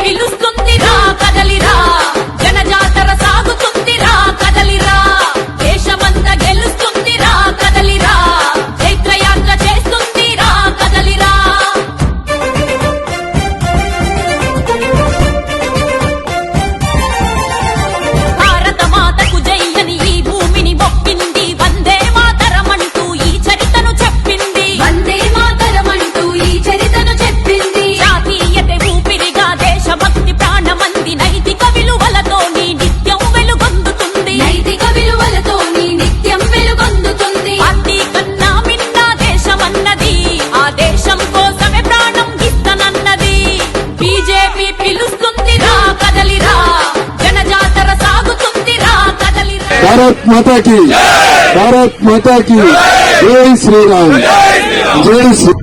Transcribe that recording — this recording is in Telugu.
పిలుస్తుందిరా కదలిరా, జనజాతర సాగుతుందిరా కదలిరా, దేశమంతా గెలుస్తుందిరా కదలిరా, చైత్రయాత్ర చేస్తుందిరా కదలిరా. భారత మాతకు జై అని ఈ భూమిని మొక్కింది, వందే మాతరమంటూ ఈ చరితను చెప్పింది, వందే మాతరమంటూ ఈ చరితను చెప్పింది. జాతీయత ఊపిరిగా దేశభక్తి ప్రాణమంది, నైతిక విలువలతోని నిత్యం వెలుగొందుతుంది, నైతిక విలువలతోని నిత్యం వెలుగొందుతుంది. పార్టీ కన్నా మిన్న దేశమన్నది, ఆ దేశం కోసమే ప్రాణం ఇస్తనన్నది. బీజేపీ పిలుస్తుందిరా కదలిరా, జనజాతర సాగుతుందిరా కదలిరా. భారత్ మాతాకి, భారత్ మాతాకి జై శ్రీరామ్, జై శ్రీ